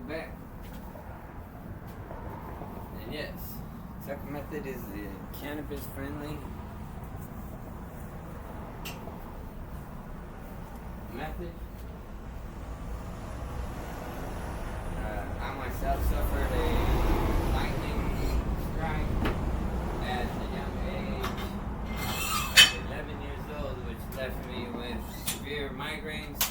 back. And yes, tuck method is the cannabis friendly method. I myself suffered a lightning strike at a young age, at 11 years old, which left me with severe migraines,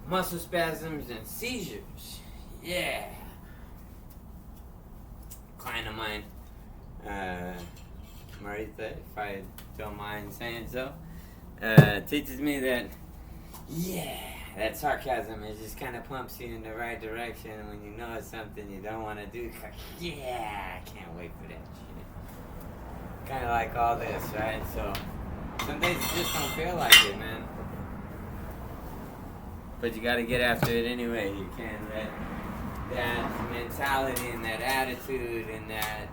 muscle spasms, and seizures. Yeah. Client of mine, Maritha, if I don't mind saying so, teaches me that, that sarcasm, it just kind of pumps you in the right direction when you know it's something you don't want to do. I can't wait for that shit. Kind of like all this, right? So, some days you just don't feel like it, man. But you gotta get after it anyway. You can't let that mentality and that attitude and that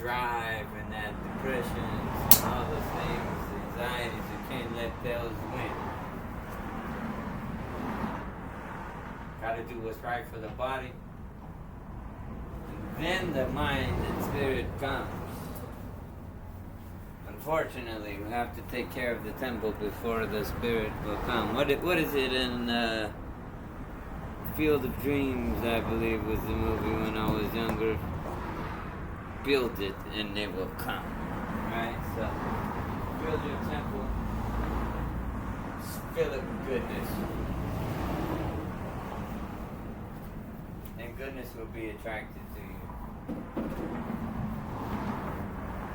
drive and that depression and all those things, anxieties, you can't let those win. Gotta do what's right for the body. And then the mind and spirit comes. Unfortunately, we have to take care of the temple before the spirit will come. What is it in Field of Dreams, I believe, was the movie when I was younger. Build it and it will come. Right? So, build your temple. Fill it with goodness. And goodness will be attracted to you.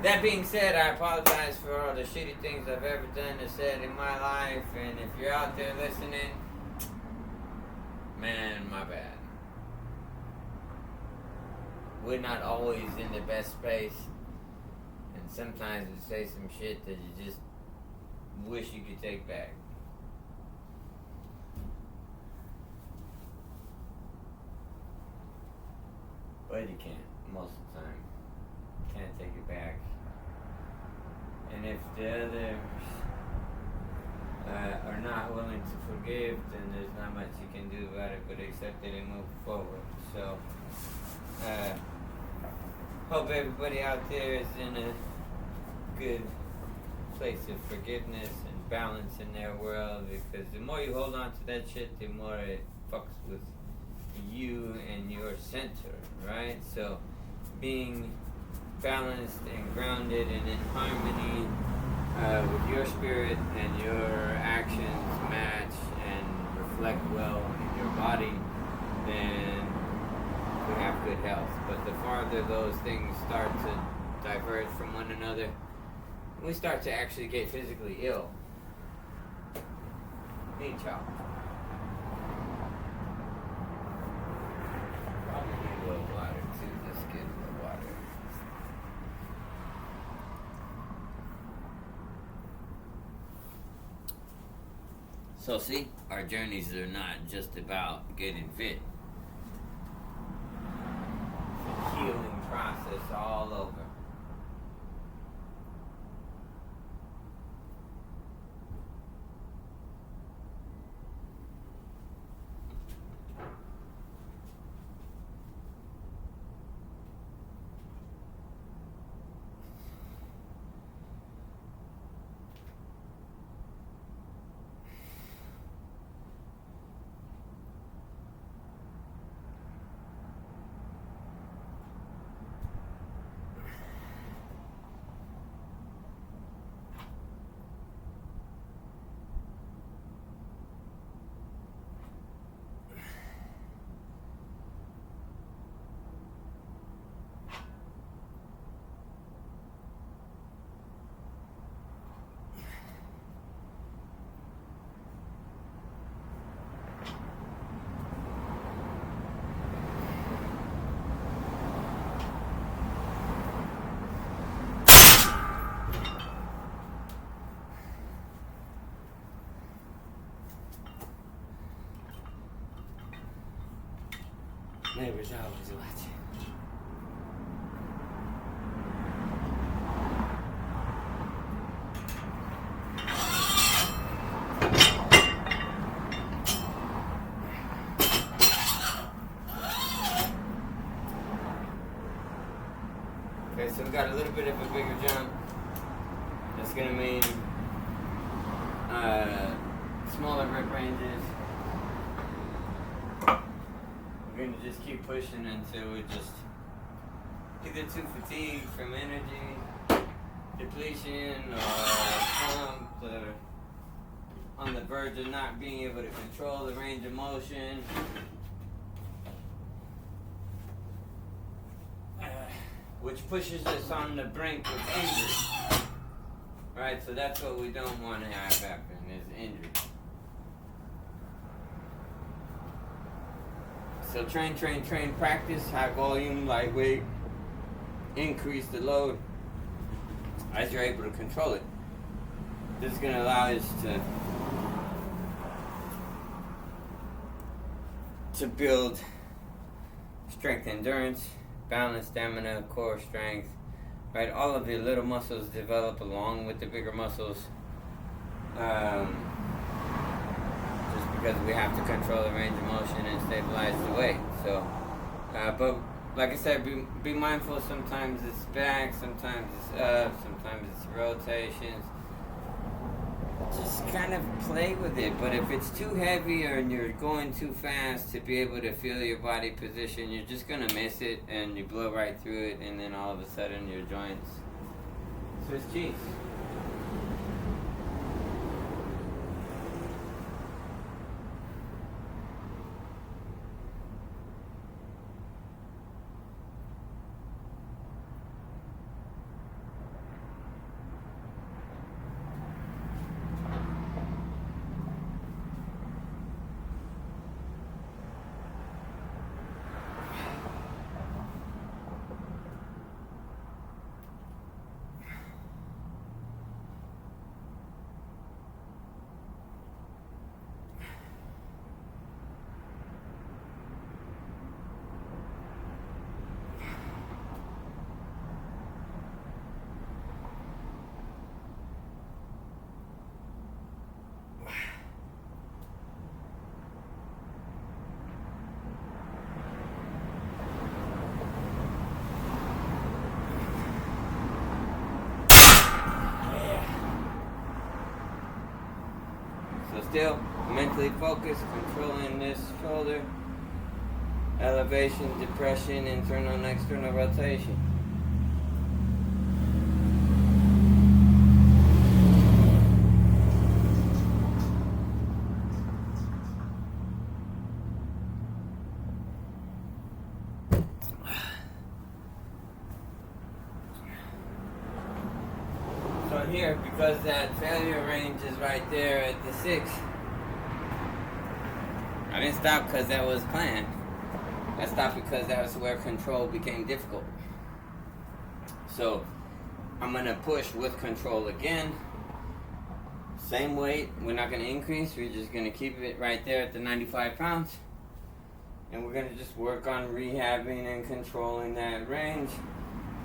That being said, I apologize for all the shitty things I've ever done or said in my life. And if you're out there listening, man, my bad. We're not always in the best space. And sometimes we say some shit that you just wish you could take back. But you can't, most of the time. You can't take it back. And if the others are not willing to forgive, then there's not much you can do about it but accept it and move forward. So, hope everybody out there is in a good place of forgiveness and balance in their world, because the more you hold on to that shit, the more it fucks with you and your center, right? So, being balanced and grounded and in harmony with your spirit and your actions match and reflect well in your body, then we have good health. But the farther those things start to diverge from one another, we start to actually get physically ill. Need y'all. Probably need a little water too. Let's get a little water. So see, our journeys are not just about getting fit. It's a healing process all over. Neighbors always watching. so we got a little bit of a bigger jump. That's gonna mean smaller rip ranges. We're gonna just keep pushing until we're just either too fatigued from energy depletion or pumped or on the verge of not being able to control the range of motion. Which pushes us on the brink of injury. Right, so that's what we don't want to have happen, is injury. So train, practice, high volume, lightweight, increase the load as you're able to control it. This is going to allow us to build strength, endurance, balance, stamina, core strength, right? All of your little muscles develop along with the bigger muscles. Just because we have to control the range of motion and stabilize the weight. So, but like I said, be mindful. Sometimes it's back, sometimes it's up, sometimes it's rotations. Just kind of play with it, but if it's too heavy or you're going too fast to be able to feel your body position, you're just gonna miss it and you blow right through it, and then all of a sudden your joints switch cheese. Still mentally focused, controlling this shoulder, elevation, depression, internal and external rotation. So here, because that failure range is right there at the 6, I didn't stop because that was planned. I stopped because that was where control became difficult. So I'm going to push with control again. Same weight, we're not going to increase, we're just going to keep it right there at the 95 pounds. And we're going to just work on rehabbing and controlling that range,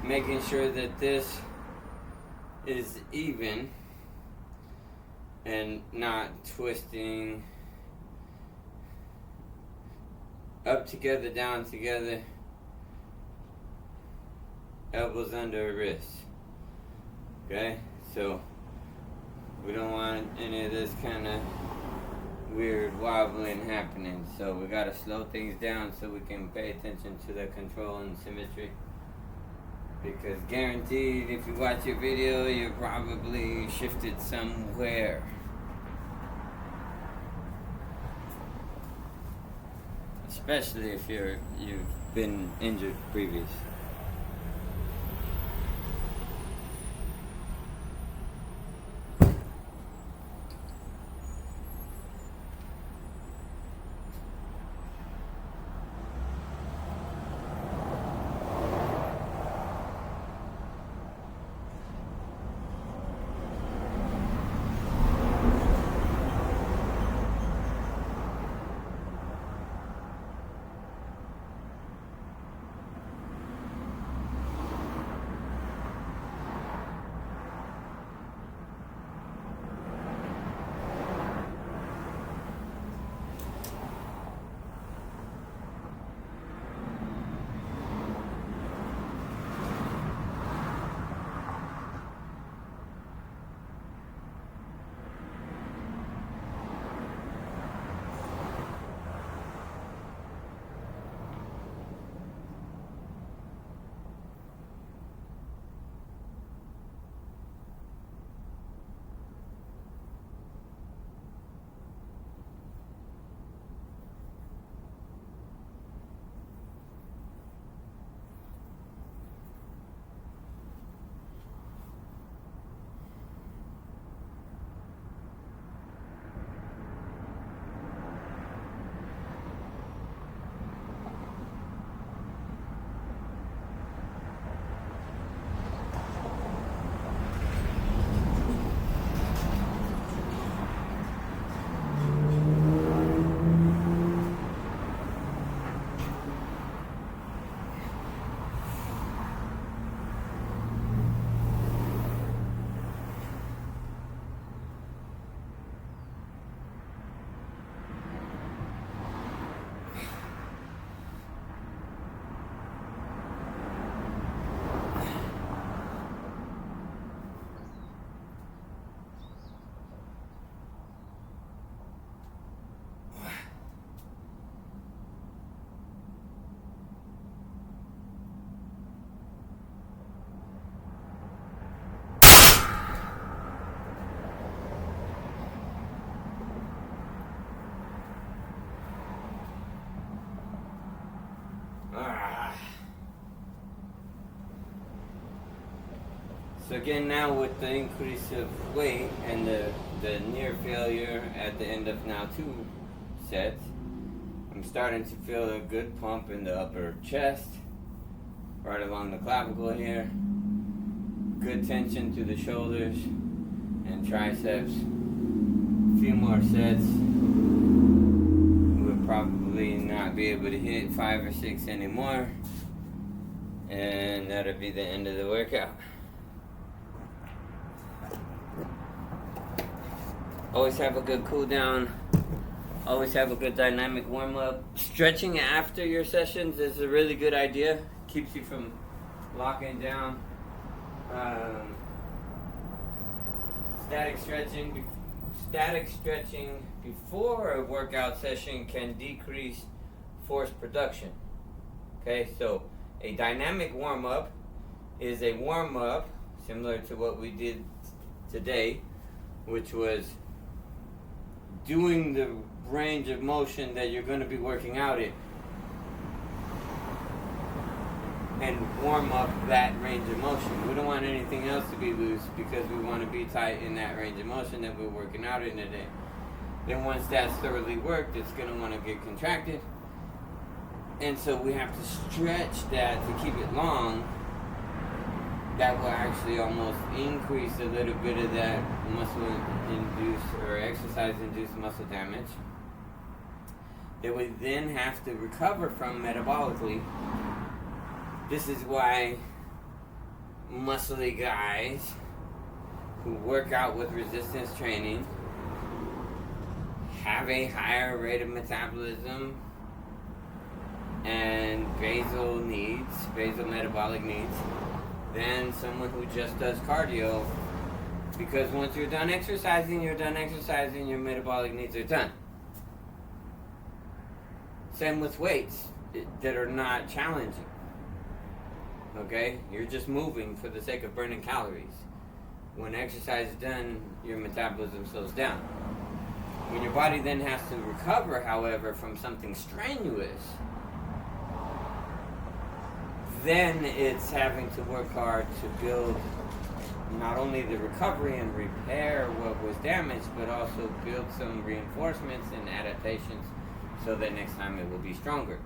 making sure that this is even and not twisting up together, down together, elbows under wrist. Okay, so we don't want any of this kind of weird wobbling happening, so we got to slow things down so we can pay attention to the control and symmetry. Because guaranteed, if you watch your video, you're probably shifted somewhere. Especially if you've been injured previous. So again, now with the increase of weight and the near failure at the end of now 2 sets, I'm starting to feel a good pump in the upper chest, right along the clavicle here. Good tension through the shoulders and triceps. A few more sets. We'll probably not be able to hit 5 or 6 anymore. And that'll be the end of the workout. Always have a good cool down. Always have a good dynamic warm up. Stretching after your sessions is a really good idea. Keeps you from locking down. Static stretching before a workout session can decrease force production. Okay, so a dynamic warm up is a warm up similar to what we did today, which was doing the range of motion that you're going to be working out in, and warm up that range of motion. We don't want anything else to be loose because we want to be tight in that range of motion that we're working out in today. Then once that's thoroughly worked, it's going to want to get contracted, and so we have to stretch that to keep it long. That will actually almost increase a little bit of that muscle-induced or exercise-induced muscle damage that we then have to recover from metabolically. This is why muscly guys who work out with resistance training have a higher rate of metabolism and basal metabolic needs, than someone who just does cardio, because once you're done exercising, your metabolic needs are done. Same with weights that are not challenging. Okay? You're just moving for the sake of burning calories. When exercise is done, your metabolism slows down. When your body then has to recover, however, from something strenuous, then it's having to work hard to build not only the recovery and repair what was damaged, but also build some reinforcements and adaptations so that next time it will be stronger.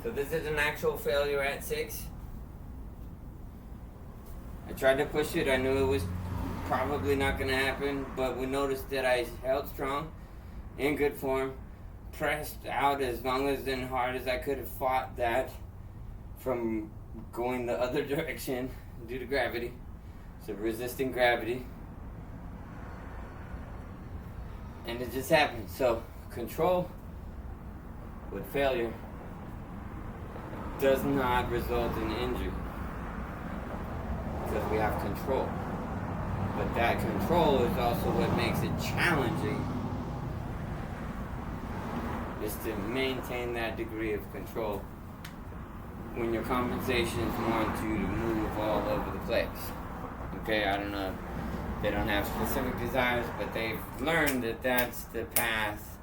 So this is an actual failure at 6. I tried to push it. I knew it was probably not going to happen, but we noticed that I held strong, in good form, pressed out as long as and hard as I could have fought that from going the other direction due to gravity. So resisting gravity. And it just happened. So control with failure does not result in injury because we have control. But that control is also what makes it challenging, is to maintain that degree of control when your compensations want you to move all over the place. Okay, I don't know, they don't have specific desires, but they've learned that that's the path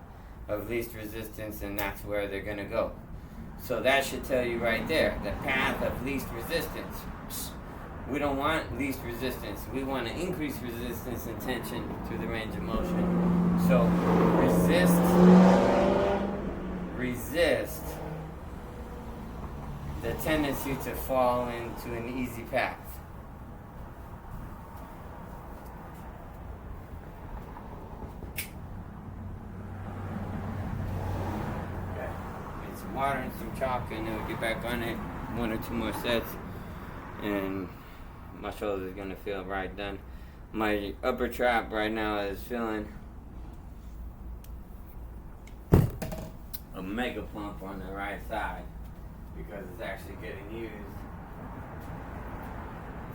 of least resistance and that's where they're going to go. So that should tell you right there, the path of least resistance. We don't want least resistance. We want to increase resistance and tension through the range of motion. So resist the tendency to fall into an easy path. water and some chalk, and then we'll get back on it. 1 or 2 more sets, and my shoulder's gonna feel right done. My upper trap right now is feeling a mega pump on the right side because it's actually getting used.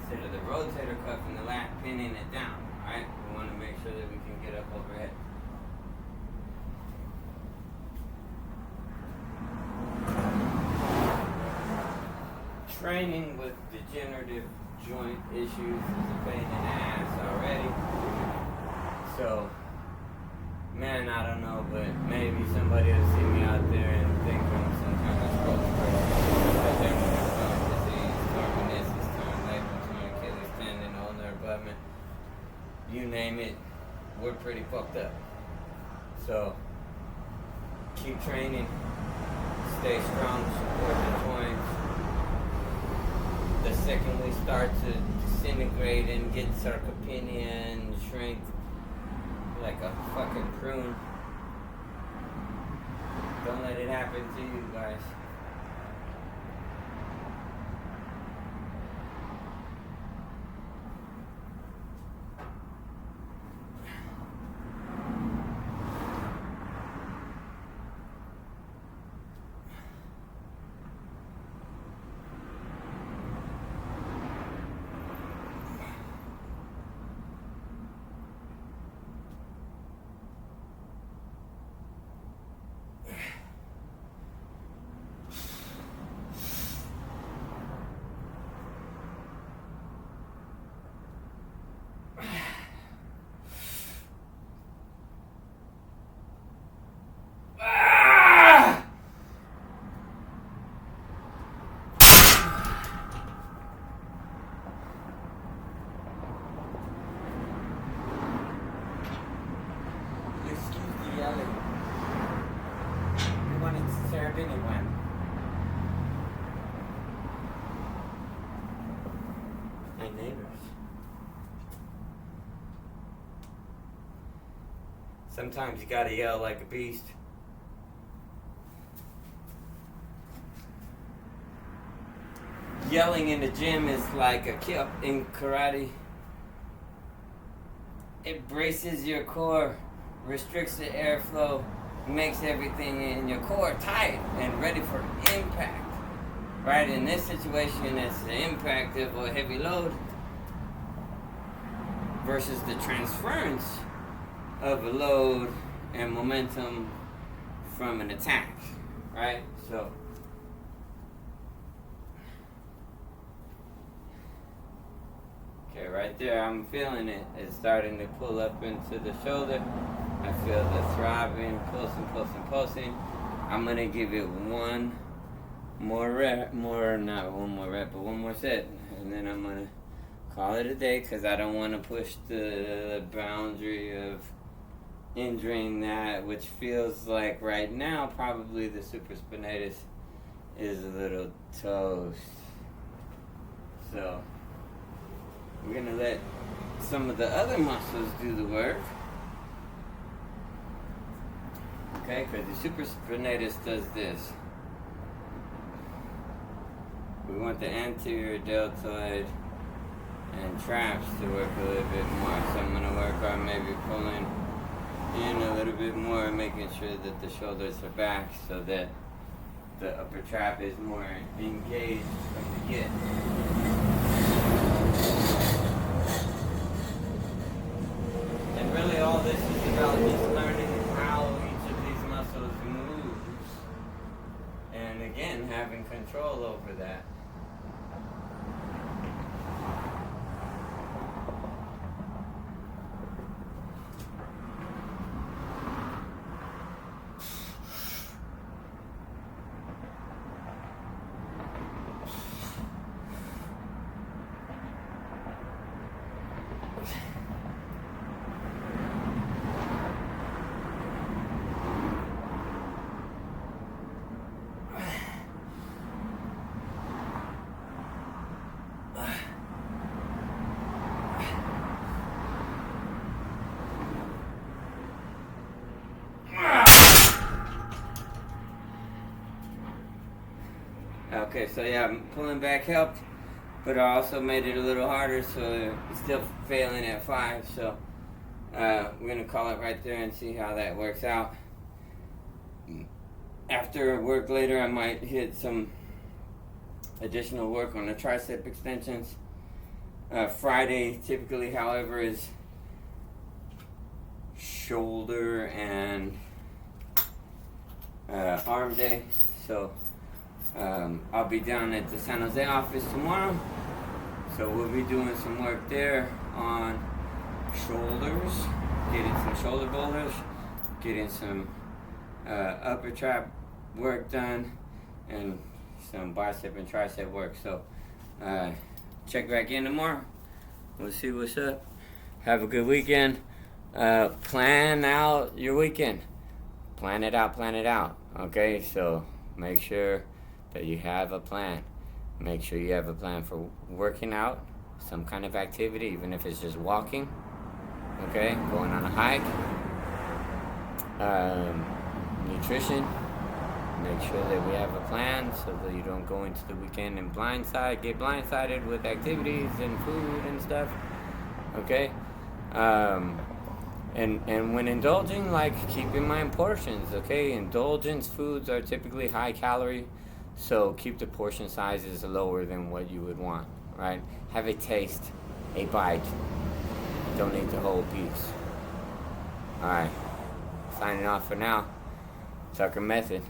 Instead of the rotator cuff and the lat pinning it down, right? We want to make sure that we can get up overhead. Training with degenerative joint issues is a pain in the ass already. So, man, I don't know, but maybe somebody will see me out there and think I'm some kind of spokesperson. Torn disease, torn meniscus, torn labrum, torn Achilles tendon, ulnar abutment, you name it, we're pretty fucked up. So, keep training, stay strong, support the joints. The second we start to disintegrate and get sarcopenia and shrink like a fucking prune, don't let it happen to you guys. Sometimes you gotta yell like a beast. Yelling in the gym is like a kick in karate. It braces your core, restricts the airflow, makes everything in your core tight and ready for impact. Right, in this situation, it's the impact of a heavy load versus the transference of a load and momentum from an attack, right? So, okay, right there, I'm feeling it. It's starting to pull up into the shoulder. I feel the throbbing, pulsing. I'm gonna give it one more set, and then I'm gonna call it a day because I don't want to push the boundary of injuring that, which feels like right now probably the supraspinatus is a little toast. So we're gonna let some of the other muscles do the work, okay? Because the supraspinatus does this. We want the anterior deltoid and traps to work a little bit more. So I'm gonna work on maybe pulling in a little bit more, making sure that the shoulders are back so that the upper trap is more engaged from the get. And really all this is about just learning how each of these muscles moves, and again having control over that. Okay, so yeah, pulling back helped, but I also made it a little harder, so it's still failing at 5. So we're gonna call it right there and see how that works out. After work later, I might hit some additional work on the tricep extensions. Friday, typically, however, is shoulder and arm day. So I'll be down at the San Jose office tomorrow. So we'll be doing some work there on shoulders, getting some shoulder boulders, getting some upper trap work done, and some bicep and tricep work. So check back in tomorrow. We'll see what's up. Have a good weekend. Plan out your weekend. Plan it out. Okay, so make sure that you have a plan. Make sure you have a plan for working out, some kind of activity, even if it's just walking. Okay, going on a hike. Nutrition. Make sure that we have a plan so that you don't go into the weekend and get blindsided with activities and food and stuff. Okay? And when indulging, like, keep in mind portions, okay? Indulgence foods are typically high calorie, so keep the portion sizes lower than what you would want, right? Have a taste, a bite. Don't eat the whole piece. Alright. Signing off for now. Tucker Method.